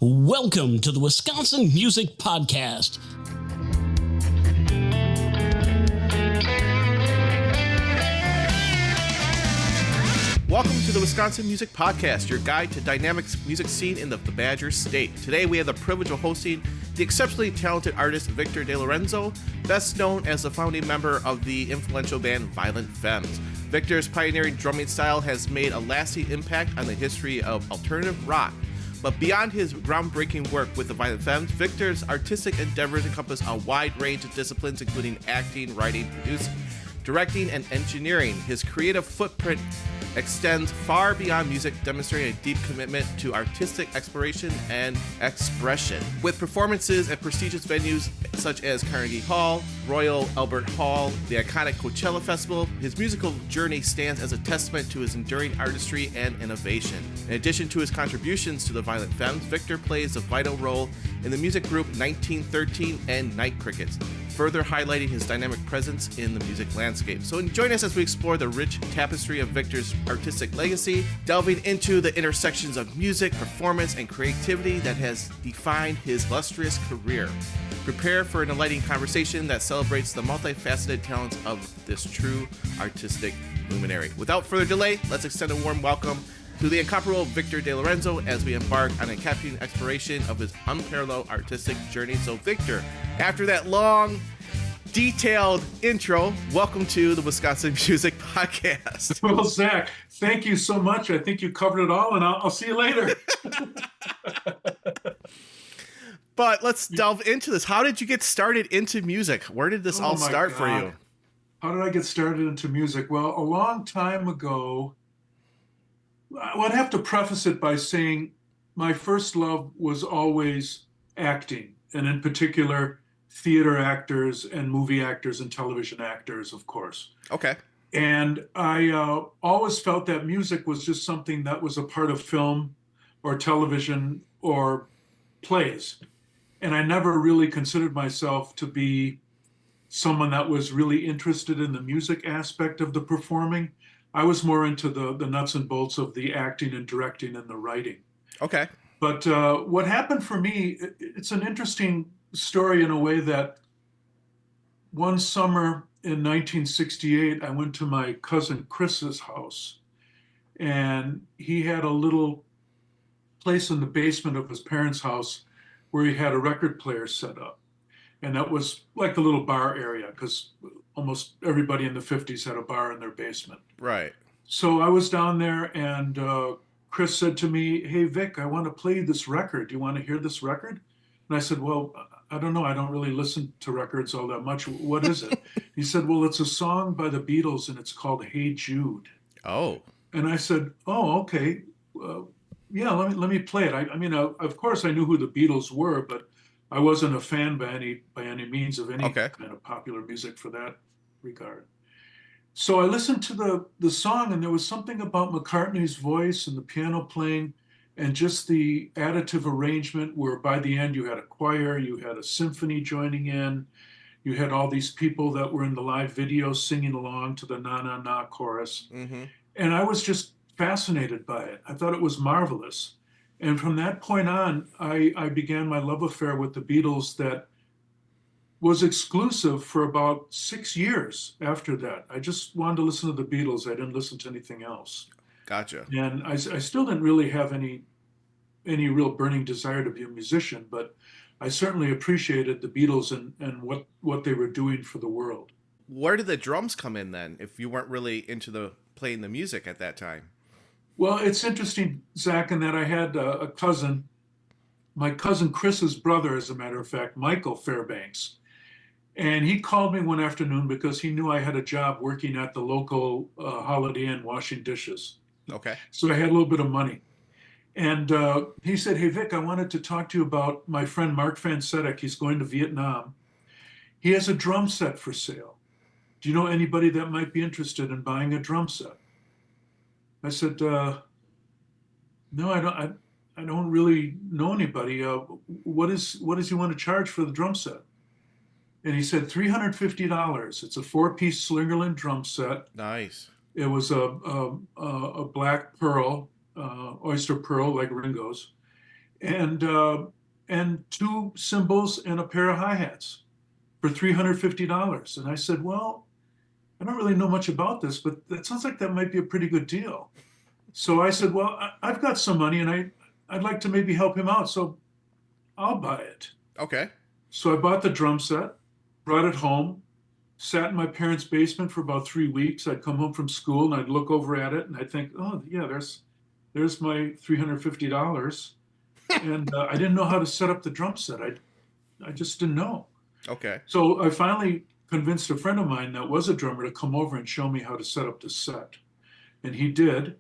Welcome to the Wisconsin Music Podcast. Welcome to the Wisconsin Music Podcast, your guide to dynamic music scene in the Badger State. Today we have the privilege of hosting the exceptionally talented artist Victor Delorenzo, best known as the founding member of the influential band Violent Femmes. Victor's pioneering drumming style has made a lasting impact on the history of alternative rock. But beyond his groundbreaking work with the Violent Femmes, Victor's artistic endeavors encompass a wide range of disciplines, including acting, writing, producing, directing, and engineering. His creative footprint extends far beyond music, demonstrating a deep commitment to artistic exploration and expression. With performances at prestigious venues such as Carnegie Hall, Royal Albert Hall, the iconic Coachella Festival, his musical journey stands as a testament to his enduring artistry and innovation. In addition to his contributions to the Violent Femmes, Victor plays a vital role in the music group 1913 and Night Crickets, further highlighting his dynamic presence in the music landscape. So join us as we explore the rich tapestry of Victor's artistic legacy, delving into the intersections of music, performance, and creativity that has defined his illustrious career. Prepare for an enlightening conversation that celebrates the multifaceted talents of this true artistic luminary. Without further delay, let's extend a warm welcome to the incomparable Victor Delorenzo as we embark on a captivating exploration of his unparalleled artistic journey. So Victor, after that long, detailed intro, welcome to the Wisconsin Music Podcast. Well, Zach, thank you so much. I think you covered it all, and I'll see you later. But let's delve into this. How did you get started into music? Where did this all start for you? How did I get started into music? Well, a long time ago, I would have to preface it by saying my first love was always acting, and in particular, theater actors and movie actors and television actors, of course. Okay. And I always felt that music was just something that was a part of film or television or plays. And I never really considered myself to be someone that was really interested in the music aspect of the performing. I was more into the nuts and bolts of the acting and directing and the writing. Okay. But what happened for me, it's an interesting story in a way that one summer in 1968, I went to my cousin Chris's house, and he had a little place in the basement of his parents' house where he had a record player set up. And that was like the little bar area, because almost everybody in the 50s had a bar in their basement. Right. So I was down there, and Chris said to me, "Hey, Vic, I want to play this record. Do you want to hear this record?" And I said, "Well, I don't know. I don't really listen to records all that much. What is it?" He said, "Well, it's a song by the Beatles, and it's called Hey Jude." Oh. And I said, "Oh, okay. Yeah, let me play it." I mean, of course, I knew who the Beatles were, but I wasn't a fan by any means of any kind of popular music for that regard. So I listened to the song, and there was something about McCartney's voice and the piano playing and just the additive arrangement where by the end you had a choir, you had a symphony joining in, you had all these people that were in the live video singing along to the na na na chorus. Mm-hmm. And I was just fascinated by it. I thought it was marvelous. And from that point on, I began my love affair with the Beatles that was exclusive for about 6 years after that. I just wanted to listen to the Beatles. I didn't listen to anything else. Gotcha. And I still didn't really have any real burning desire to be a musician, but I certainly appreciated the Beatles and what they were doing for the world. Where did the drums come in then, if you weren't really into playing the music at that time? Well, it's interesting, Zach, in that I had a cousin, my cousin Chris's brother, as a matter of fact, Michael Fairbanks. And he called me one afternoon because he knew I had a job working at the local Holiday Inn washing dishes. Okay. So I had a little bit of money. And he said, "Hey, Vic, I wanted to talk to you about my friend Mark Van Sedek. He's going to Vietnam. He has a drum set for sale. Do you know anybody that might be interested in buying a drum set?" I said, "No, I don't really know anybody. What does he want to charge for the drum set?" And he said, $350. It's a 4-piece Slingerland drum set. Nice. It was a black pearl, oyster pearl like Ringo's. and two cymbals and a pair of hi-hats for $350. And I said, well, I don't really know much about this, but that sounds like that might be a pretty good deal. So I said, well, I've got some money and I'd like to maybe help him out. So I'll buy it. Okay. So I bought the drum set, brought it home, sat in my parents' basement for about 3 weeks. I'd come home from school and I'd look over at it and I'd think, oh yeah, there's my $350. And I didn't know how to set up the drum set. I just didn't know. Okay. So I finally convinced a friend of mine that was a drummer to come over and show me how to set up the set. And he did.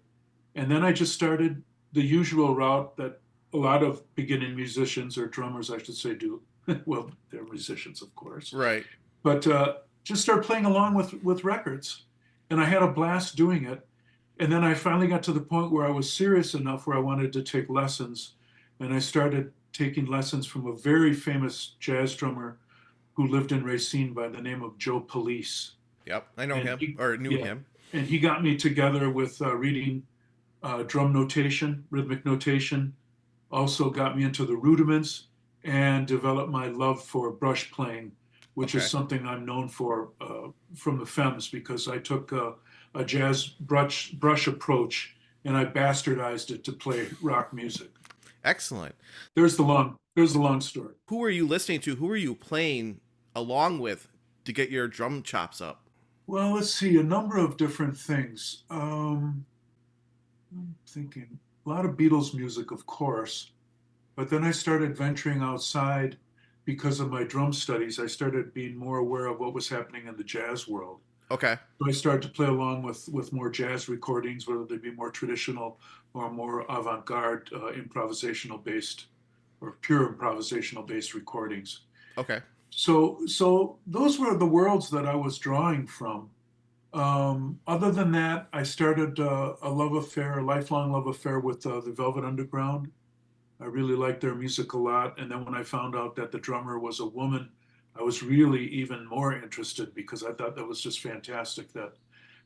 And then I just started the usual route that a lot of beginning musicians, or drummers, I should say, do. Well, they're musicians, of course. Right. But just start playing along with records. And I had a blast doing it. And then I finally got to the point where I was serious enough where I wanted to take lessons. And I started taking lessons from a very famous jazz drummer who lived in Racine by the name of Joe Police. Yep, I know him, or knew him. And he got me together with reading drum notation, rhythmic notation, also got me into the rudiments and developed my love for brush playing, which is something I'm known for from the Femmes, because I took a jazz brush approach and I bastardized it to play rock music. Excellent. There's the long story. Who are you listening to? Who are you playing along with to get your drum chops up? Well, let's see, a number of different things. I'm thinking a lot of Beatles music, of course, but then I started venturing outside because of my drum studies. I started being more aware of what was happening in the jazz world. Okay. So I started to play along with more jazz recordings, whether they be more traditional or more avant-garde improvisational based or pure improvisational based recordings. Okay. So those were the worlds that I was drawing from. Other than that, I started a lifelong love affair with the Velvet Underground. I really liked their music a lot. And then when I found out that the drummer was a woman, I was really even more interested, because I thought that was just fantastic that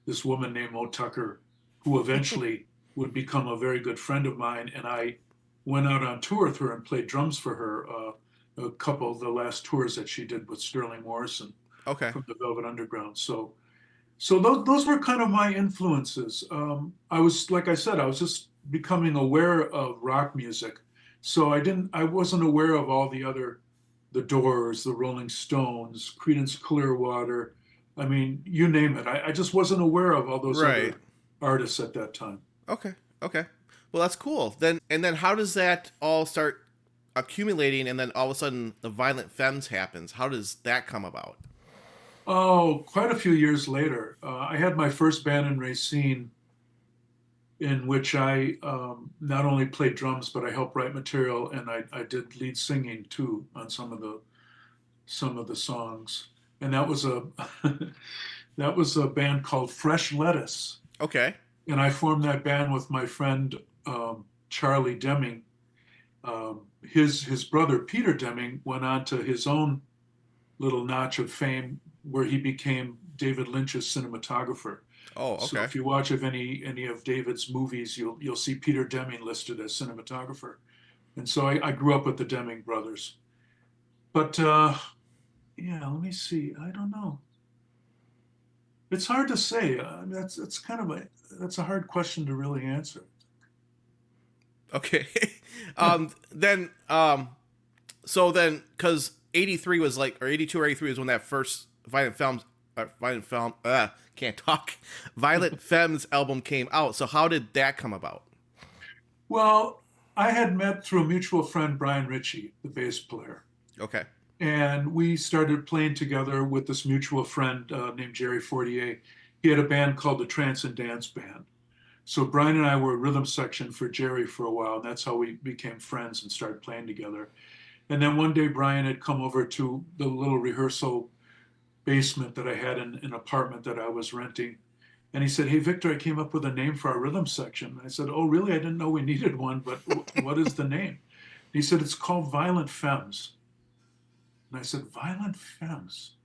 this woman named Mo Tucker, who eventually would become a very good friend of mine, and I went out on tour with her and played drums for her a couple of the last tours that she did with Sterling Morrison from the Velvet Underground. So those were kind of my influences. I was, like I said, I was just becoming aware of rock music. So I wasn't aware of all the Doors, the Rolling Stones, Creedence Clearwater. I mean, you name it. I just wasn't aware of all those other artists at that time. Okay. Well, that's cool. Then how does that all start accumulating, and then all of a sudden the Violent Femmes happens? How does that come about? Oh, quite a few years later. I had my first band in Racine, in which I not only played drums, but I helped write material, and I did lead singing too on some of the songs. And that was a band called Fresh Lettuce. Okay. And I formed that band with my friend Charlie Deming. His brother Peter Deming went on to his own little notch of fame, where he became David Lynch's cinematographer. Oh, okay. So if you watch any of David's movies, you'll see Peter Deming listed as cinematographer. And so I grew up with the Deming brothers. But yeah, let me see. I don't know. It's hard to say. That's a hard question to really answer. Okay. Because 83 was like, or 82 or 83 was when that first Violent Femmes album came out. So how did that come about? Well, I had met through a mutual friend, Brian Ritchie, the bass player. Okay. And we started playing together with this mutual friend named Jerry Fortier. He had a band called the Trance and Dance Band. So Brian and I were a rhythm section for Jerry for a while, and that's how we became friends and started playing together. And then one day Brian had come over to the little rehearsal basement that I had in an apartment that I was renting. And he said, "Hey, Victor, I came up with a name for our rhythm section." I said, "Oh, really? I didn't know we needed one, but what is the name?" And he said, "It's called Violent Femmes." And I said, "Violent Femmes?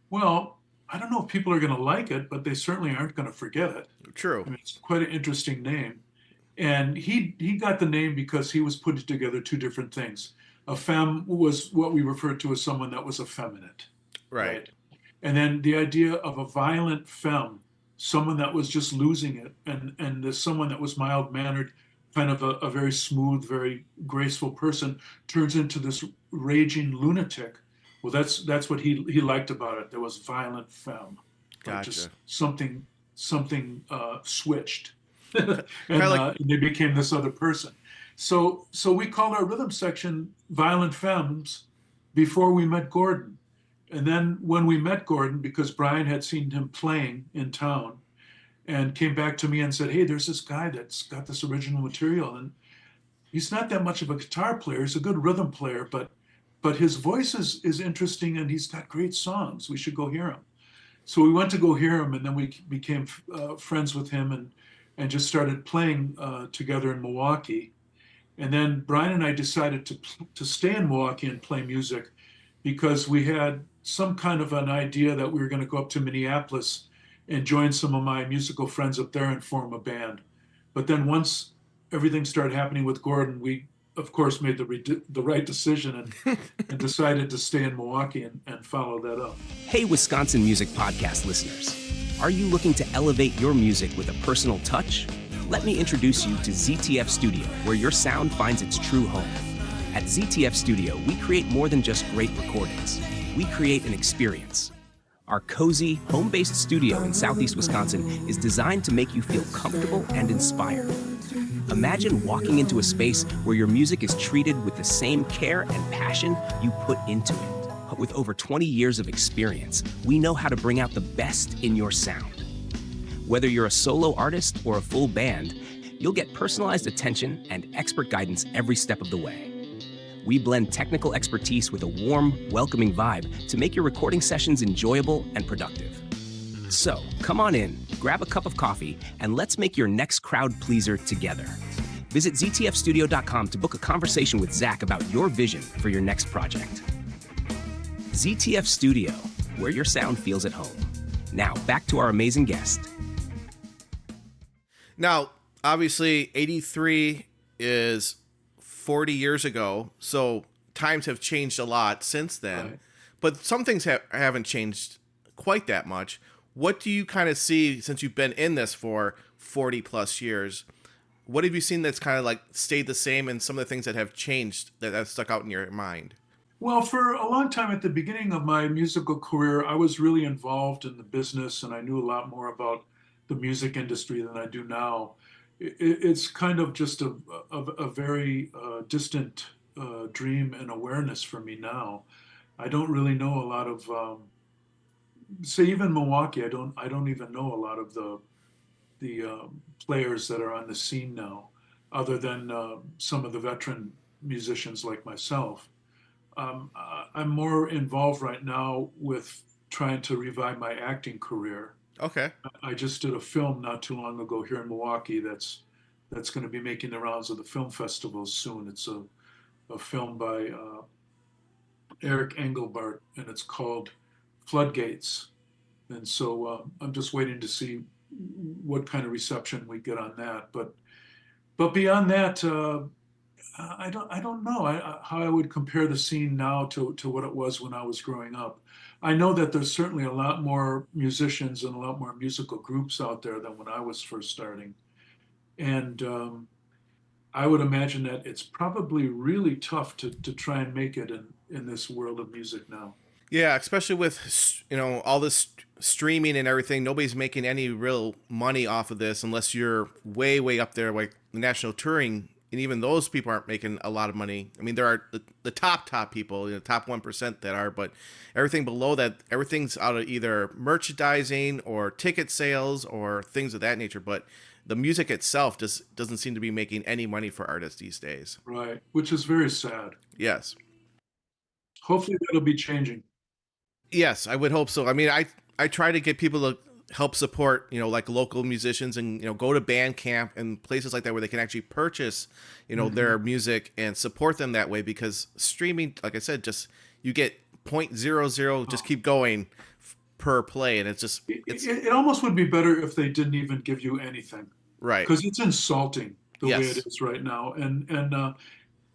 Well, I don't know if people are going to like it, but they certainly aren't going to forget it." True. I mean, it's quite an interesting name. And he got the name because he was putting together two different things. A femme was what we referred to as someone that was effeminate, Right. And then the idea of a violent femme, someone that was just losing it, and there's someone that was mild-mannered, kind of a very smooth, very graceful person, turns into this raging lunatic. Well, that's what he liked about it. There was violent femme, like Gotcha. just something switched, Kind of like and they became this other person. So we called our rhythm section Violent Femmes before we met Gordon. And then when we met Gordon, because Brian had seen him playing in town and came back to me and said, hey, there's this guy that's got this original material. And he's not that much of a guitar player. He's a good rhythm player, but his voice is interesting and he's got great songs. We should go hear him. So we went to go hear him, and then we became friends with him and just started playing together in Milwaukee. And then Brian and I decided to stay in Milwaukee and play music because we had some kind of an idea that we were going to go up to Minneapolis and join some of my musical friends up there and form a band. But then once everything started happening with Gordon, we of course made the right decision and decided to stay in Milwaukee and follow that up. Hey, Wisconsin Music Podcast listeners. Are you looking to elevate your music with a personal touch? Let me introduce you to ZTF Studio, where your sound finds its true home. At ZTF Studio, we create more than just great recordings. We create an experience. Our cozy, home-based studio in Southeast Wisconsin is designed to make you feel comfortable and inspired. Imagine walking into a space where your music is treated with the same care and passion you put into it. With over 20 years of experience, we know how to bring out the best in your sound. Whether you're a solo artist or a full band, you'll get personalized attention and expert guidance every step of the way. We blend technical expertise with a warm, welcoming vibe to make your recording sessions enjoyable and productive. So, come on in, grab a cup of coffee, and let's make your next crowd pleaser together. Visit ztfstudio.com to book a conversation with Zach about your vision for your next project. ZTF Studio, where your sound feels at home. Now, back to our amazing guest. Now, obviously, 83 is 40 years ago, so times have changed a lot since then. Right. But some things haven't changed quite that much. What do you kind of see, since you've been in this for 40 plus years? What have you seen that's kind of like stayed the same, and some of the things that have changed that have stuck out in your mind? Well, for a long time at the beginning of my musical career, I was really involved in the business and I knew a lot more about the music industry than I do now. It's kind of just a very distant dream and awareness for me now. I don't really know a lot of, say, even Milwaukee. I don't even know a lot of the players that are on the scene now, other than some of the veteran musicians like myself. I'm more involved right now with trying to revive my acting career. Okay. I just did a film not too long ago here in Milwaukee that's going to be making the rounds of the film festivals soon. It's a film by Eric Engelbart, and it's called Floodgates. And so I'm just waiting to see what kind of reception we get on that. But beyond that, I don't know how I would compare the scene now to what it was when I was growing up. I know that there's certainly a lot more musicians and a lot more musical groups out there than when I was first starting. And I would imagine that it's probably really tough to try and make it in this world of music now. Yeah, especially with, all this streaming and everything. Nobody's making any real money off of this unless you're way, way up there, like the national touring. And even those people aren't making a lot of money. I mean, there are the top people, the top 1% that are, but everything below that, everything's out of either merchandising or ticket sales or things of that nature. But the music itself just doesn't seem to be making any money for artists these days. Right, which is very sad. Yes. Hopefully that'll be changing. Yes, I would hope so. I mean, I try to get people to help support, like local musicians and, go to Bandcamp and places like that where they can actually purchase, their music and support them that way, because streaming, like I said, just you get 0.00, just keep going per play. And it's it almost would be better if they didn't even give you anything. Right. Because it's insulting. the way it is right now. And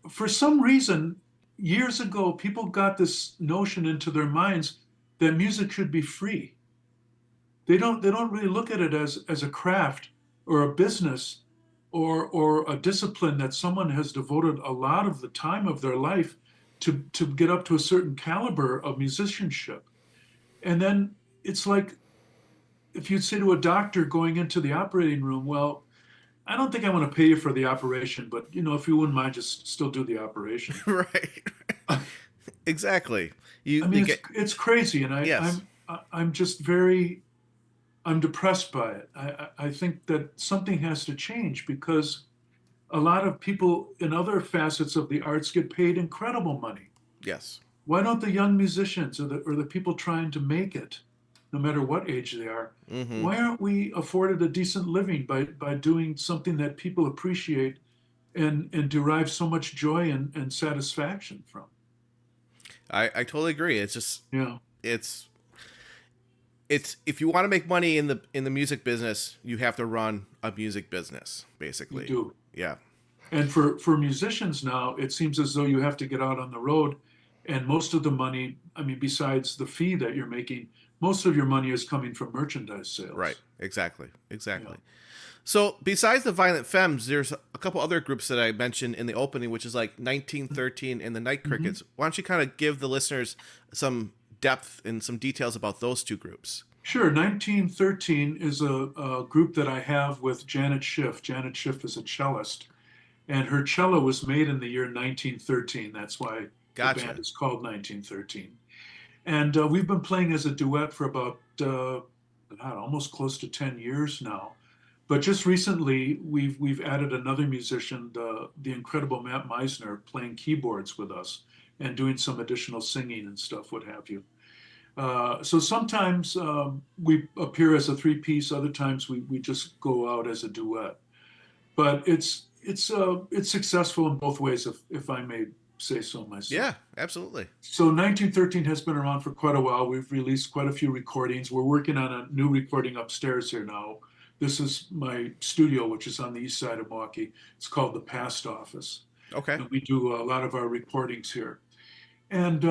for some reason, years ago, people got this notion into their minds that music should be free. They don't really look at it as a craft or a business or a discipline that someone has devoted a lot of the time of their life to get up to a certain caliber of musicianship. And then it's like if you'd say to a doctor going into the operating room, well, I don't think I want to pay you for the operation, but if you wouldn't mind, just still do the operation. Right. Exactly. It's crazy, and yes. I'm just I'm depressed by it. I think that something has to change because a lot of people in other facets of the arts get paid incredible money. Yes. Why don't the young musicians or the people trying to make it, no matter what age they are, why aren't we afforded a decent living by doing something that people appreciate and derive so much joy and satisfaction from? I totally agree. It's just it's if you want to make money in the music business, you have to run a music business, basically. You do. Yeah. And for musicians now, it seems as though you have to get out on the road, and most of the money, besides the fee that you're making, most of your money is coming from merchandise sales. Right. Exactly. Yeah. So besides the Violent Femmes, there's a couple other groups that I mentioned in the opening, which is like 1913 and the Night Crickets. Why don't you kind of give the listeners some depth and some details about those two groups? Sure. 1913 is a group that I have with Janet Schiff. Janet Schiff is a cellist, and her cello was made in the year 1913. That's why the band is called 1913. And we've been playing as a duet for about almost close to 10 years now. But just recently, we've added another musician, the incredible Matt Meisner, playing keyboards with us and doing some additional singing and stuff, what have you. So sometimes we appear as a three-piece. Other times we just go out as a duet. But it's successful in both ways, if I may say so myself. Yeah, absolutely. So 1913 has been around for quite a while. We've released quite a few recordings. We're working on a new recording upstairs here now. This is my studio, which is on the east side of Milwaukee. It's called the Past Office. Okay. And we do a lot of our recordings here. And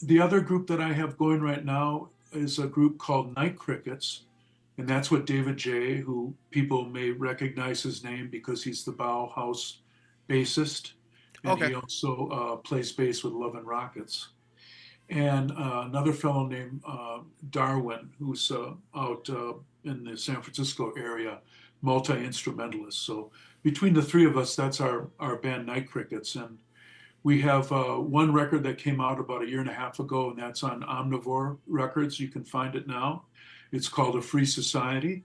the other group that I have going right now is a group called Night Crickets. And that's what David J., who people may recognize his name because he's the Bauhaus bassist. And he also plays bass with Love and Rockets. And another fellow named Darwin, who's out in the San Francisco area, multi-instrumentalist. So between the three of us, that's our band Night Crickets. And we have one record that came out about a year and a half ago, and that's on Omnivore Records. You can find it now. It's called A Free Society.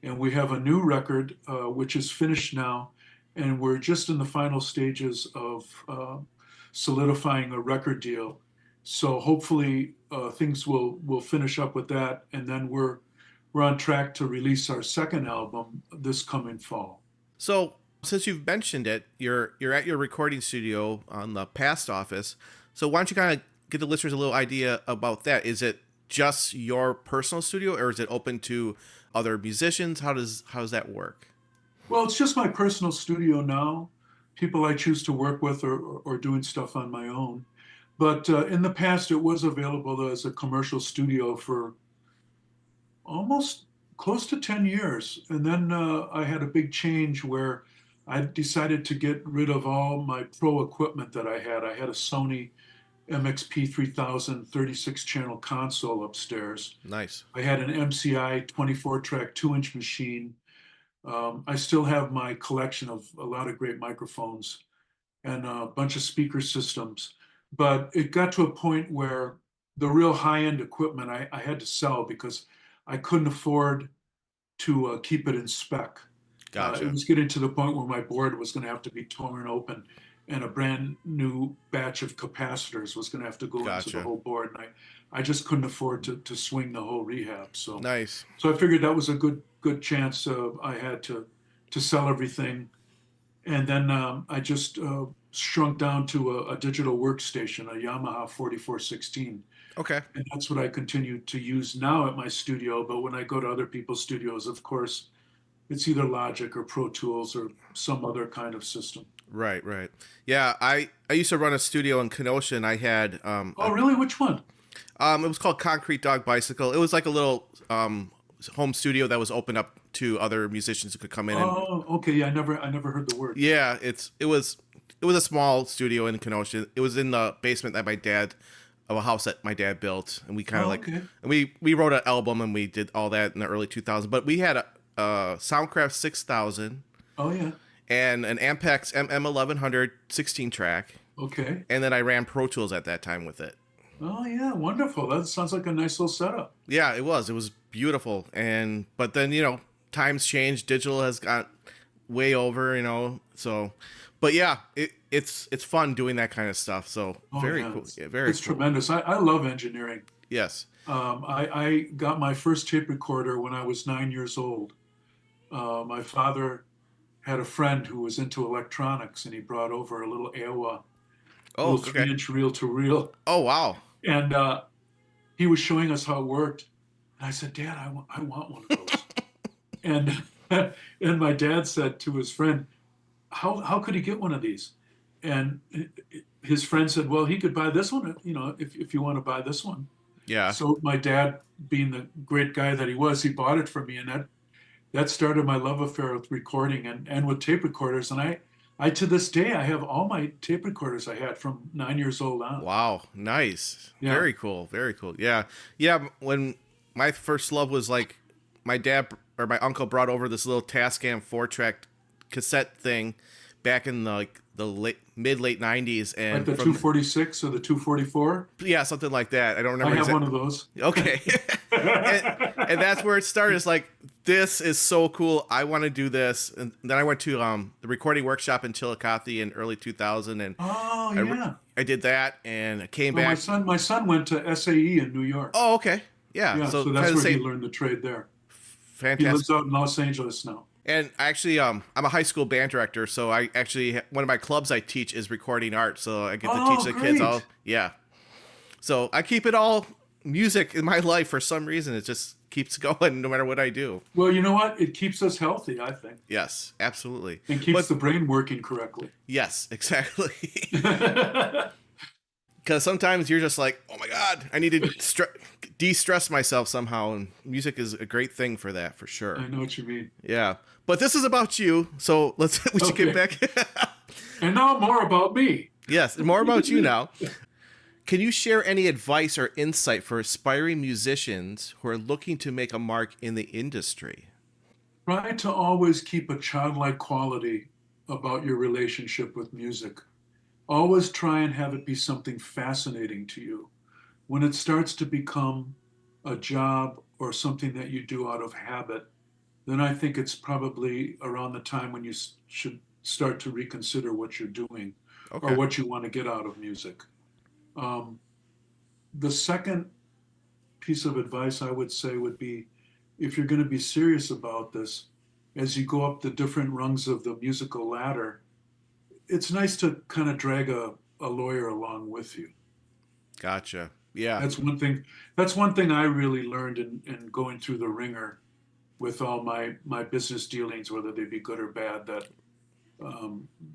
And we have a new record, which is finished now. And we're just in the final stages of solidifying a record deal. So hopefully things will finish up with that. And then we're on track to release our second album this coming fall. So since you've mentioned it, you're at your recording studio on the Past Office. So why don't you kind of give the listeners a little idea about that? Is it just your personal studio, or is it open to other musicians? How does that work? Well, it's just my personal studio now. People I choose to work with or doing stuff on my own. But in the past, it was available as a commercial studio for almost close to 10 years. And then I had a big change where I decided to get rid of all my pro equipment that I had. I had a Sony MXP 3000 36-channel console upstairs. Nice. I had an MCI 24-track 2-inch machine. I still have my collection of a lot of great microphones and a bunch of speaker systems. But it got to a point where the real high-end equipment I had to sell because I couldn't afford to keep it in spec. Gotcha. It was getting to the point where my board was going to have to be torn open and a brand new batch of capacitors was going to have to go into the whole board. And I just couldn't afford to swing the whole rehab. So nice. So I figured that was a good chance I had to sell everything. And then I just shrunk down to a digital workstation, a Yamaha 4416. Okay. And that's what I continue to use now at my studio. But when I go to other people's studios, of course, it's either Logic or Pro Tools or some other kind of system. Right, right. Yeah, I used to run a studio in Kenosha, and I had oh, really? Which one? It was called Concrete Dog Bicycle. It was like a little home studio that was open up to other musicians who could come in. Oh, okay. Yeah, I never heard the word. Yeah, it was a small studio in Kenosha. It was in the basement of a house that my dad built, and we kind of okay. and we wrote an album, and we did all that in the early 2000s. But we had a Soundcraft 6000. Oh yeah. And an Ampex MM1100 16 track. Okay. And then I ran Pro Tools at that time with it. Oh yeah, wonderful. That sounds like a nice little setup. Yeah, it was. It was beautiful. But then, times changed. Digital has got way over, so but yeah, it's fun doing that kind of stuff. So very cool. Yeah, very it's cool. Tremendous. I love engineering. Yes. I got my first tape recorder when I was 9 years old. My father had a friend who was into electronics, and he brought over a little Iowa, little 3-inch reel-to-reel. Oh wow! And he was showing us how it worked. And I said, "Dad, I want one of those." and my dad said to his friend, "How could he get one of these?" And his friend said, "Well, he could buy this one, if you want to buy this one." Yeah. So my dad, being the great guy that he was, he bought it for me, and that started my love affair with recording and with tape recorders. And I to this day, I have all my tape recorders I had from 9 years old on. Wow, nice. Yeah. Very cool. Very cool. Yeah. Yeah. When my first love was like my dad or my uncle brought over this little Tascam 4-track cassette thing back in the mid-late 90s. And like the 246 or the 244? Yeah, something like that. I don't remember. I have one of those. Okay. and that's where it started. It's like, this is so cool. I want to do this. And then I went to the recording workshop in Chillicothe in early 2000. And I did that, and I came back. My son went to SAE in New York. Oh, okay. Yeah. So that's where he learned the trade there. Fantastic. He lives out in Los Angeles now. And actually, I'm a high school band director, so I actually, one of my clubs I teach is recording art, so I get to teach the kids all. Yeah. So I keep it all music in my life for some reason. It just keeps going no matter what I do. Well, you know what? It keeps us healthy, I think. Yes, absolutely. It keeps the brain working correctly. Yes, exactly. Because sometimes you're just like, oh my God, I need to de-stress myself somehow. And music is a great thing for that, for sure. I know what you mean. Yeah. But this is about you. So we should get back. And now more about me. Yes, more about you now. Can you share any advice or insight for aspiring musicians who are looking to make a mark in the industry? Try to always keep a childlike quality about your relationship with music. Always try and have it be something fascinating to you. When it starts to become a job or something that you do out of habit, then I think it's probably around the time when you should start to reconsider what you're doing or what you want to get out of music. The second piece of advice I would say would be, if you're going to be serious about this, as you go up the different rungs of the musical ladder, it's nice to kind of drag a lawyer along with you. Gotcha. Yeah. That's one thing. That's one thing I really learned in going through the ringer with all my business dealings, whether they be good or bad, that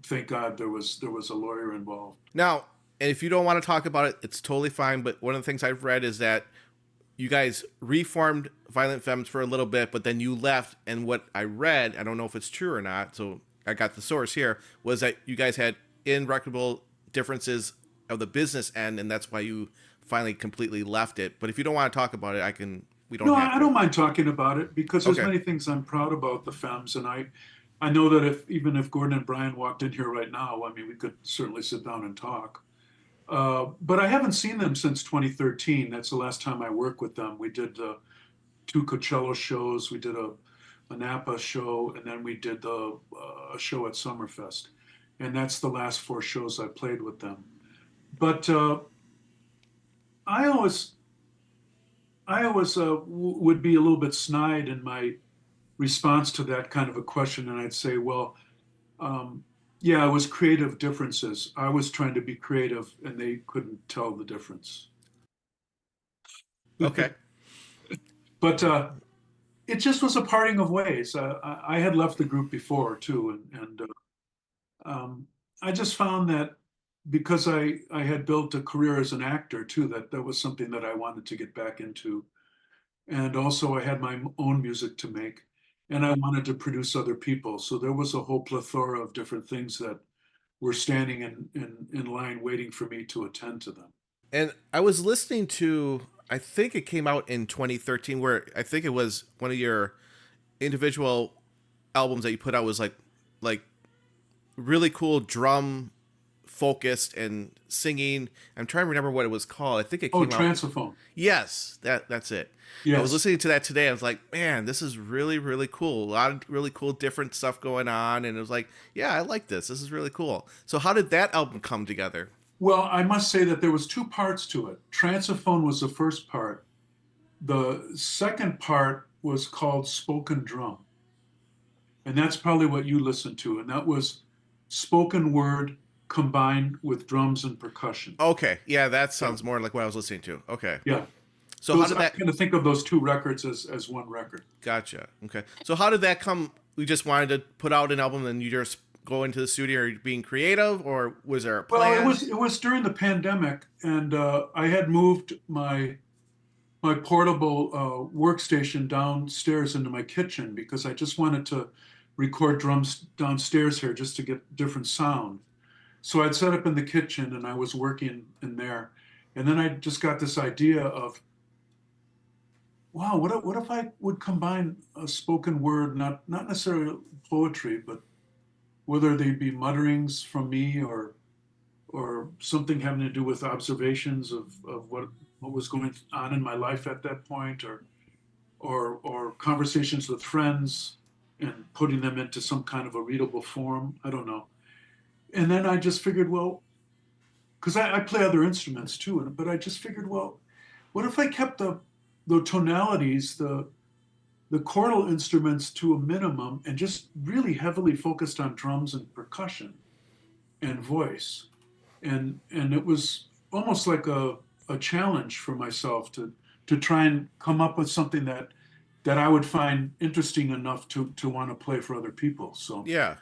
thank God there was a lawyer involved. Now, and if you don't want to talk about it, it's totally fine. But one of the things I've read is that you guys reformed Violent Femmes for a little bit, but then you left. And what I read, I don't know if it's true or not, so I got the source here, was that you guys had irreconcilable differences of the business end, and that's why you finally completely left it. But if you don't want to talk about it, we don't have to. I don't mind talking about it, because there's many things I'm proud about the Femmes, and I know that even if Gordon and Brian walked in here right now, I mean, we could certainly sit down and talk. But I haven't seen them since 2013. That's the last time I worked with them. We did 2 Coachella shows. We did a Napa show, and then we did a show at Summerfest. And that's the last 4 shows I played with them. But I always would be a little bit snide in my response to that kind of a question. And I'd say, well, yeah, it was creative differences. I was trying to be creative, and they couldn't tell the difference. Okay. But it just was a parting of ways. I had left the group before too, and I just found that because I had built a career as an actor too, that was something that I wanted to get back into. And also I had my own music to make, and I wanted to produce other people. So there was a whole plethora of different things that were standing in line waiting for me to attend to them. And I was listening to, I think it came out in 2013, where I think it was one of your individual albums that you put out was like really cool drum focused and singing. I'm trying to remember what it was called. I think it came out. Transophone. Yes, that's it. Yes. I was listening to that today. I was like, man, this is really, really cool. A lot of really cool different stuff going on. And it was like, yeah, I like this. This is really cool. So how did that album come together? Well, I must say that there was two parts to it. Transophone was the first part. The second part was called Spoken Drum. And that's probably what you listened to. And that was spoken word combined with drums and percussion. Okay. Yeah, that sounds more like what I was listening to. Okay. Yeah. So how did that... I kind of think of those two records as one record. Gotcha. Okay. So how did that come? We just wanted to put out an album and you just go into the studio being creative, or was there a plan? Well, it was during the pandemic, and I had moved my portable workstation downstairs into my kitchen because I just wanted to record drums downstairs here just to get different sound. So I'd set up in the kitchen and I was working in there. And then I just got this idea of, wow, what if I would combine a spoken word, not necessarily poetry, but whether they be mutterings from me or something having to do with observations of what was going on in my life at that point, or conversations with friends and putting them into some kind of a readable form. I don't know. And then I just figured, well, because I play other instruments too, but I just figured, well, what if I kept the tonalities, the chordal instruments to a minimum and just really heavily focused on drums and percussion and voice. And it was almost like a challenge for myself to try and come up with something that I would find interesting enough to want to play for other people. So yeah.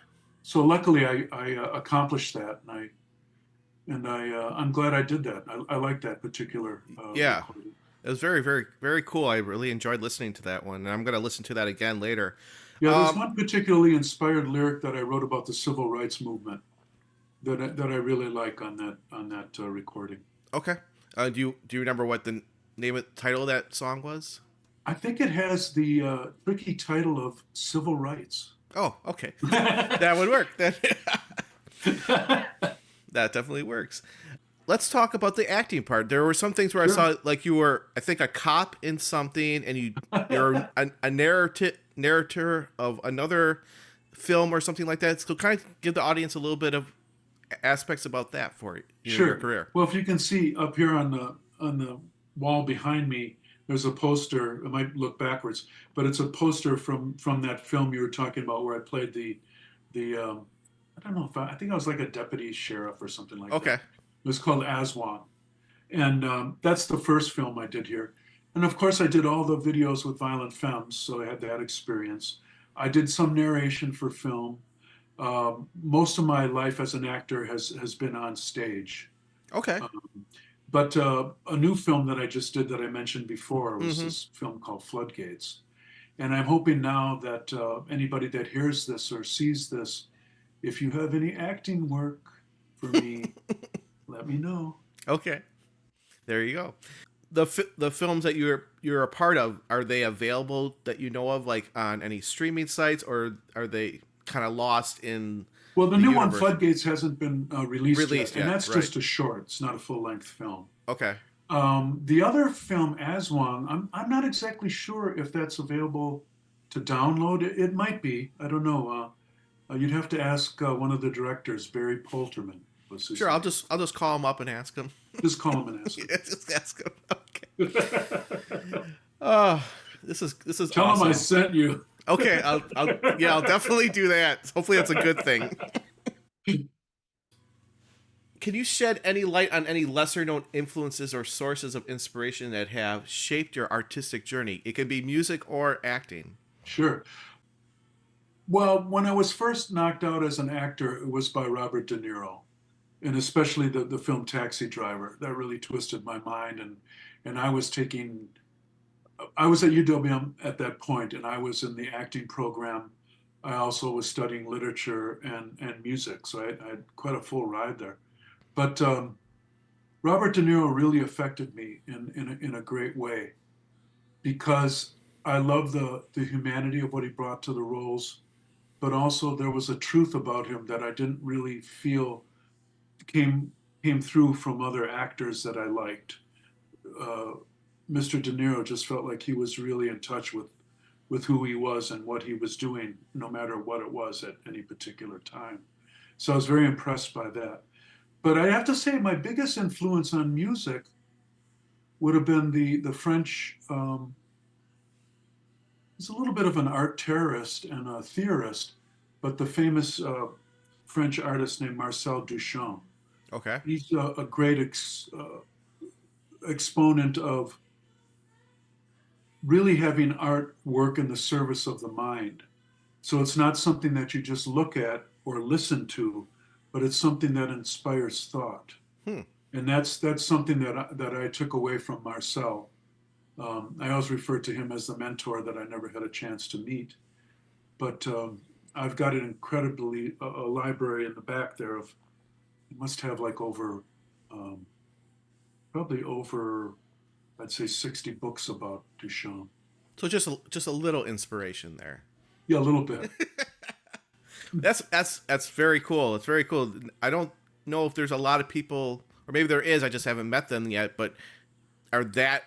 So luckily I accomplished that, and I'm glad I did that. I like that particular recording. It was very, very, very cool. I really enjoyed listening to that one, and I'm going to listen to that again later. Yeah, there's one particularly inspired lyric that I wrote about the civil rights movement that I really like on that recording. Okay. Do you remember what the title of that song was? I think it has the tricky title of Civil Rights. Oh, okay. That would work. That definitely works. Let's talk about the acting part. There were some things where I saw like you were, I think, a cop in something, and you're a narrator of another film or something like that. So kind of give the audience a little bit of aspects about that for your career. Well, if you can see up here on the wall behind me, there's a poster. It might look backwards, but it's a poster from that film you were talking about where I played the I don't know if I think I was like a deputy sheriff or something like that. Okay. It was called Aswan. And that's the first film I did here. And of course, I did all the videos with Violent Femmes, so I had that experience. I did some narration for film. Most of my life as an actor has been on stage. Okay. But a new film that I just did that I mentioned before was this film called Floodgates. And I'm hoping now that anybody that hears this or sees this, if you have any acting work for me, let me know. Okay. There you go. The films that you're a part of, are they available that you know of, like on any streaming sites, or are they kind of lost in? Well, the new one, Floodgates, hasn't been released yet, and that's right. just a short. It's not a full-length film. Okay. The other film, Aswan, I'm not exactly sure if that's available to download. It might be. I don't know. You'd have to ask one of the directors, Barry Polterman. Sure, I'll just call him up and ask him. Just call him and ask him. Yeah, just ask him. Okay. Oh, this is Tell awesome. him I sent you. Okay, I'll definitely do that. Hopefully that's a good thing. can you shed any light on any lesser known influences or sources of inspiration that have shaped your artistic journey? It can be music or acting. Sure. Well, when I was first knocked out as an actor, it was by Robert De Niro, and especially the film Taxi Driver. That really twisted my mind. And I was at UWM at that point, and I was in the acting program. I also was studying literature and music, so I had quite a full ride there. But Robert De Niro really affected me in a great way, because I love the humanity of what he brought to the roles, but also there was a truth about him that I didn't really feel came through from other actors that I liked. Mr. De Niro just felt like he was really in touch with who he was and what he was doing, no matter what it was at any particular time. So I was very impressed by that. But I have to say, my biggest influence on music would have been the French. He's a little bit of an art terrorist and a theorist, but the famous French artist named Marcel Duchamp. Okay. He's a great exponent of really having art work in the service of the mind. So it's not something that you just look at or listen to, but it's something that inspires thought. And that's something that I took away from Marcel. I always refer to him as the mentor that I never had a chance to meet. But I've got an incredibly a library in the back there of, you must have like over, probably over, I'd say 60 books about Duchamp. So just a little inspiration there. Yeah, a little bit. That's very cool. It's very cool. I don't know if there's a lot of people, or maybe there is, I just haven't met them yet, but are that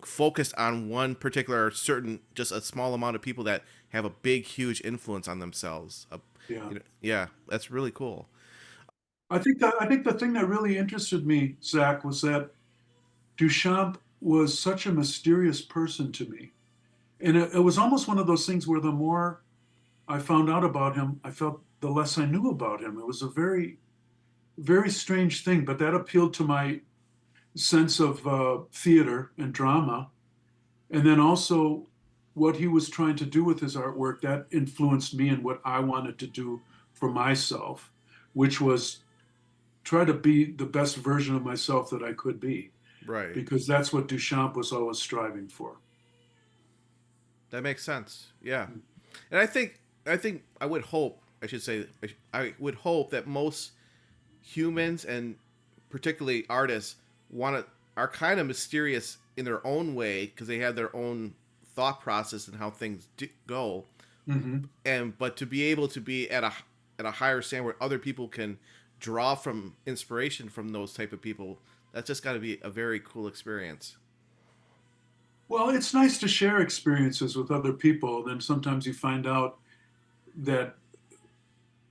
focused on one particular certain, just a small amount of people that have a big, huge influence on themselves. Yeah, that's really cool. I think the thing that really interested me, Zach, was that Duchamp was such a mysterious person to me. And it was almost one of those things where the more I found out about him, I felt the less I knew about him. It was a very, very strange thing, but that appealed to my sense of theater and drama. And then also what he was trying to do with his artwork, that influenced me in what I wanted to do for myself, which was try to be the best version of myself that I could be. Right. Because that's what Duchamp was always striving for. That makes sense. Yeah. And I think I would hope that most humans, and particularly artists, are kind of mysterious in their own way, because they have their own thought process and how things go. Mm-hmm. But to be able to be at a higher standard where other people can draw from inspiration from those type of people, that's just got to be a very cool experience. Well, it's nice to share experiences with other people. Then sometimes you find out that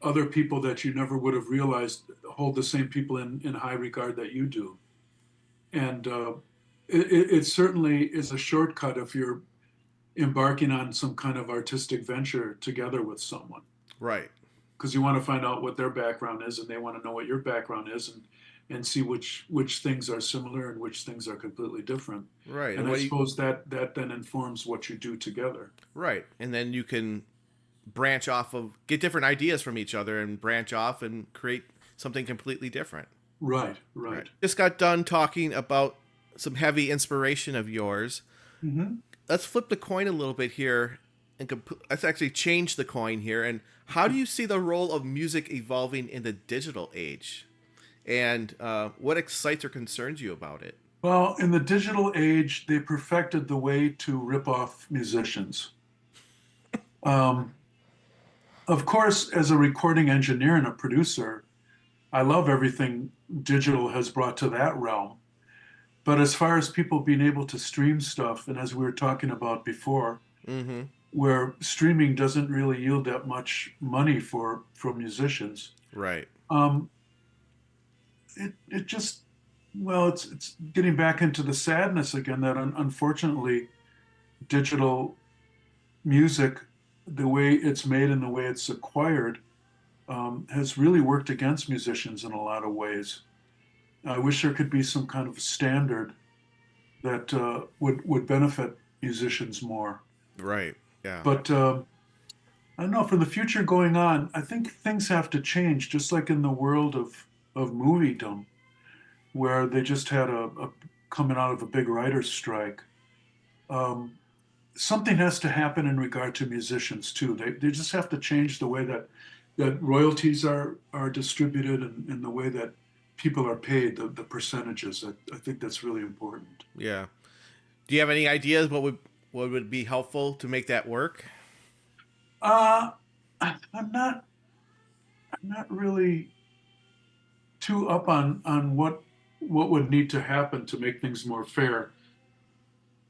other people that you never would have realized hold the same people in high regard that you do. And it certainly is a shortcut if you're embarking on some kind of artistic venture together with someone. Right. Because you want to find out what their background is, and they want to know what your background is, and see which things are similar and which things are completely different. Right. And I suppose that then informs what you do together. Right. And then you can branch off get different ideas from each other and branch off and create something completely different. Right. Just got done talking about some heavy inspiration of yours. Mm-hmm. Let's flip the coin a little bit here, and let's actually change the coin here. And how do you see the role of music evolving in the digital age? And what excites or concerns you about it? Well, in the digital age, they perfected the way to rip off musicians. Of course, as a recording engineer and a producer, I love everything digital has brought to that realm. But as far as people being able to stream stuff, and as we were talking about before, mm-hmm. where streaming doesn't really yield that much money for musicians. Right. It just, well, it's getting back into the sadness again that unfortunately digital music, the way it's made and the way it's acquired, has really worked against musicians in a lot of ways. I wish there could be some kind of standard that would benefit musicians more. Right. Yeah. But I don't know, for the future going on, I think things have to change, just like in the world of moviedom, where they just had a coming out of a big writer's strike. Something has to happen in regard to musicians too. They just have to change the way that royalties are distributed and the way that people are paid, the percentages. I think that's really important. Yeah. Do you have any ideas what would be helpful to make that work? I'm not really too up on what would need to happen to make things more fair.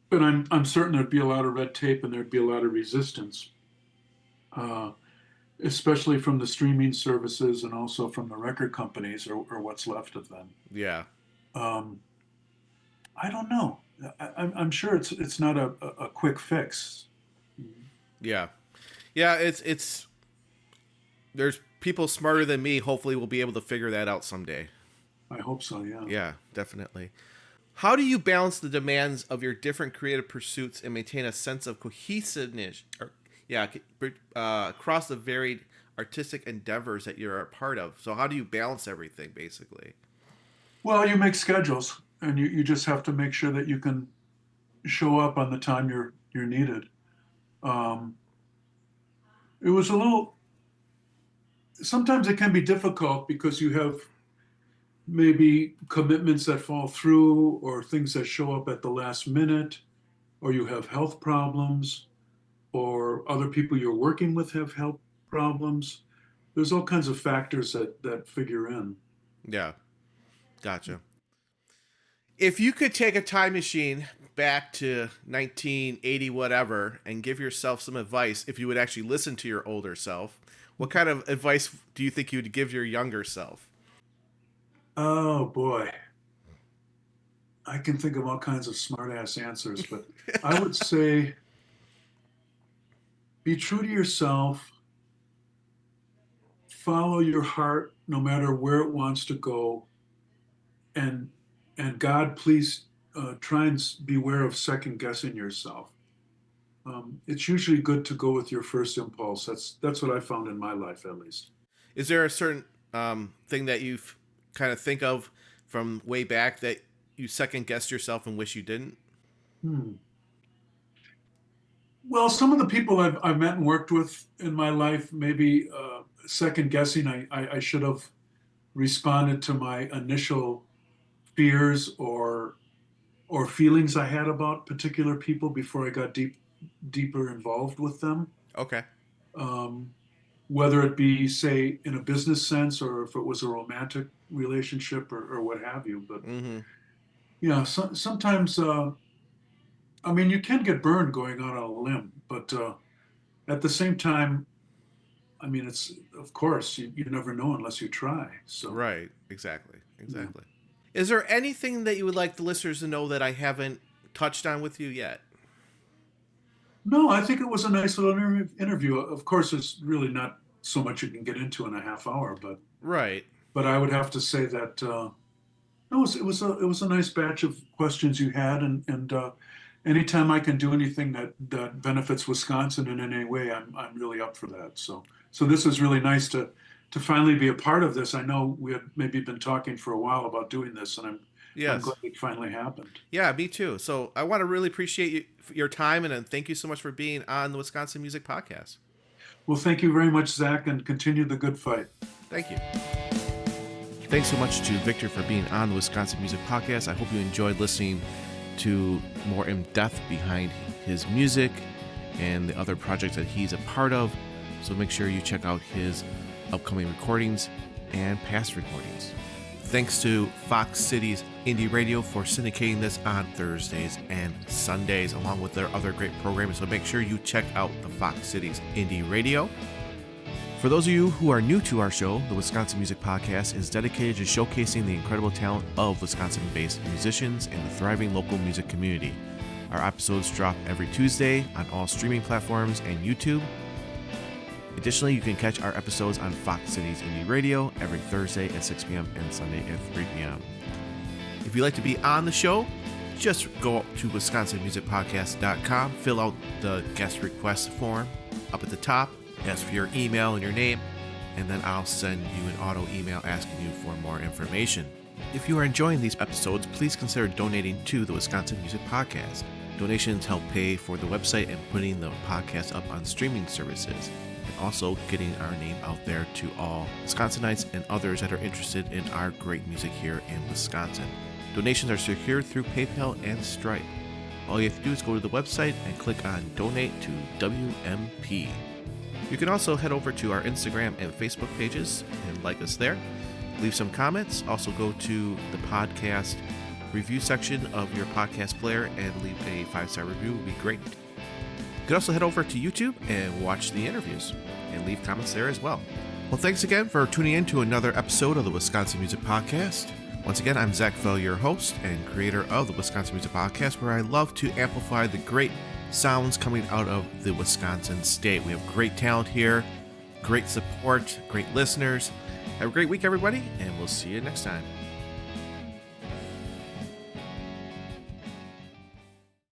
But I'm certain there'd be a lot of red tape and there'd be a lot of resistance, especially from the streaming services and also from the record companies or what's left of them. Yeah. I don't know. I'm sure it's not a quick fix. Yeah. Yeah, it's there's people smarter than me hopefully will be able to figure that out someday. I hope so, yeah. Yeah, definitely. How do you balance the demands of your different creative pursuits and maintain a sense of cohesiveness across the varied artistic endeavors that you're a part of? So how do you balance everything, basically? Well, you make schedules, and you just have to make sure that you can show up on the time you're needed. It was sometimes it can be difficult because you have maybe commitments that fall through or things that show up at the last minute, or you have health problems, or other people you're working with have health problems. There's all kinds of factors that figure in. Yeah. Gotcha. If you could take a time machine back to 1980 whatever and give yourself some advice, if you would actually listen to your older self, what kind of advice do you think you would give your younger self? Oh boy. I can think of all kinds of smart ass answers, but I would say be true to yourself, follow your heart no matter where it wants to go, and God, please try and beware of second guessing yourself. It's usually good to go with your first impulse. That's what I found in my life, at least. Is there a certain thing that you kind of think of from way back that you second guessed yourself and wish you didn't? Well, some of the people I've met and worked with in my life, maybe second guessing, I should have responded to my initial fears or feelings I had about particular people before I got deeper involved with them. Okay. Whether it be, say, in a business sense or if it was a romantic relationship or what have you. But yeah, sometimes, I mean, you can get burned going out on a limb, but at the same time, I mean, it's, of course, you never know unless you try. So right. Exactly. Yeah. Is there anything that you would like the listeners to know that I haven't touched on with you yet? No, I think it was a nice little interview. Of course, it's really not so much you can get into in a half hour, but right. But I would have to say that no, it was a nice batch of questions you had, and anytime I can do anything that benefits Wisconsin in any way, I'm really up for that. So this is really nice to finally be a part of this. I know we had maybe been talking for a while about doing this, and I'm glad it finally happened. Yeah, me too. So I want to really appreciate your time, and thank you so much for being on the Wisconsin Music Podcast. Well, thank you very much, Zach, and continue the good fight. Thank you. Thanks so much to Victor for being on the Wisconsin Music Podcast. I hope you enjoyed listening to more in depth behind his music and the other projects that he's a part of. So make sure you check out his upcoming recordings and past recordings. Thanks to Fox Cities Indie Radio for syndicating this on Thursdays and Sundays, along with their other great programming. So make sure you check out the Fox Cities Indie Radio. For those of you who are new to our show, the Wisconsin Music Podcast is dedicated to showcasing the incredible talent of Wisconsin-based musicians and the thriving local music community. Our episodes drop every Tuesday on all streaming platforms and YouTube. Additionally, you can catch our episodes on Fox Cities Indie Radio every Thursday at 6 p.m. and Sunday at 3 p.m. If you'd like to be on the show, just go to WisconsinMusicPodcast.com, fill out the guest request form up at the top, ask for your email and your name, and then I'll send you an auto email asking you for more information. If you are enjoying these episodes, please consider donating to the Wisconsin Music Podcast. Donations help pay for the website and putting the podcast up on streaming services, and also getting our name out there to all Wisconsinites and others that are interested in our great music here in Wisconsin. Donations are secured through PayPal and Stripe. All you have to do is go to the website and click on Donate to WMP. You can also head over to our Instagram and Facebook pages and like us there. Leave some comments. Also go to the podcast review section of your podcast player and leave a 5-star review. It would be great. You can also head over to YouTube and watch the interviews and leave comments there as well. Well, thanks again for tuning in to another episode of the Wisconsin Music Podcast. Once again, I'm Zach Vell, your host and creator of the Wisconsin Music Podcast, where I love to amplify the great sounds coming out of the Wisconsin state. We have great talent here, great support, great listeners. Have a great week, everybody, and we'll see you next time.